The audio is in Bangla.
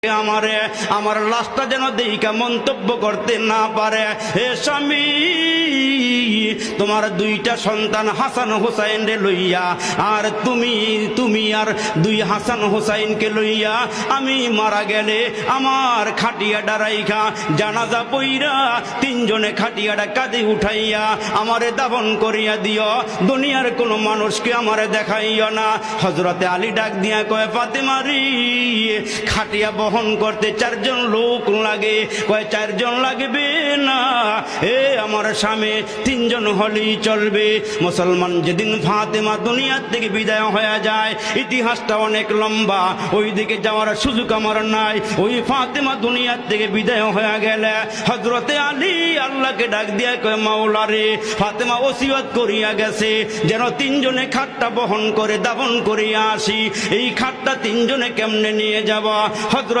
আমারে আমার লাশটা যেন দেইকা মন্তব্য করতে না পারে। হে স্বামী, তোমার দুইটা সন্তান হাসান হোসাইন রে লইয়া আর তুমি আর দুই হাসান হোসাইনকে লইয়া আমি মারা গেলে আমার খাটিয়াটা রাইখা জানাজা পইরা তিনজনে খাটিয়াটা কাঁধে উঠাইয়া আমারে দাফন করিয়া দিও, দুনিয়ার কোনো মানুষকে আমারে দেখাইও না। হযরতে আলী ডাক দিয়া কয়, ফাতেমারি খাটিয়া বহন করতে চারজন লোক লাগে। কয় চারজন লাগবে না, আমার স্বামী তিনজন হলেই চলবে। মুসলমান যেদিন ফাতেমা দুনিয়ার থেকে বিদায় হয়ে যায়, ইতিহাসটা অনেক লম্বা, ওই দিকে যাওয়ার সুযোগ আমার নাই। ওই ফাতেমা দুনিয়ার থেকে বিদায় হয়ে গেলে হযরতে আলী আল্লাহকে ডাক দিয়া কয়, মাওলা রে, ফাতেমা ওসিয়ত করিয়া গেছে যেন তিনজনে খাটটা বহন করে দাফন করিয়া আসি। এই খাটটা তিনজনে কেমনে নিয়ে যাব? হযরত